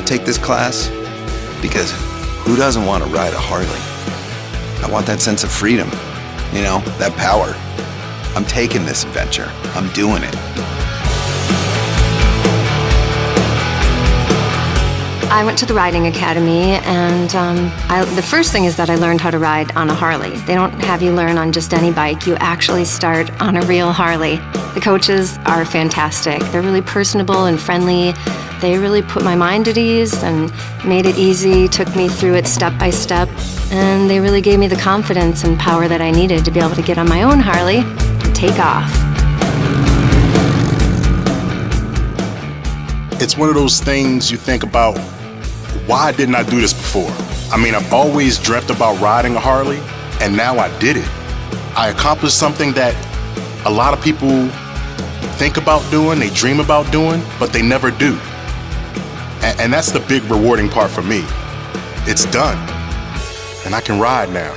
take this class because who doesn't want to ride a Harley? I want that sense of freedom, you know, that power. I'm taking this adventure. I'm doing it. I went to the Riding Academy, and the first thing is that I learned how to ride on a Harley. They don't have you learn on just any bike. You actually start on a real Harley. The coaches are fantastic. They're really personable and friendly. They really put my mind at ease and made it easy, took me through it step by step, and they really gave me the confidence and power that I needed to be able to get on my own Harley and take off. It's one of those things you think about, why didn't I do this before? I mean, I've always dreamt about riding a Harley, and now I did it. I accomplished something that a lot of people think about doing, they dream about doing, but they never do. And that's the big rewarding part for me. It's done, and I can ride now.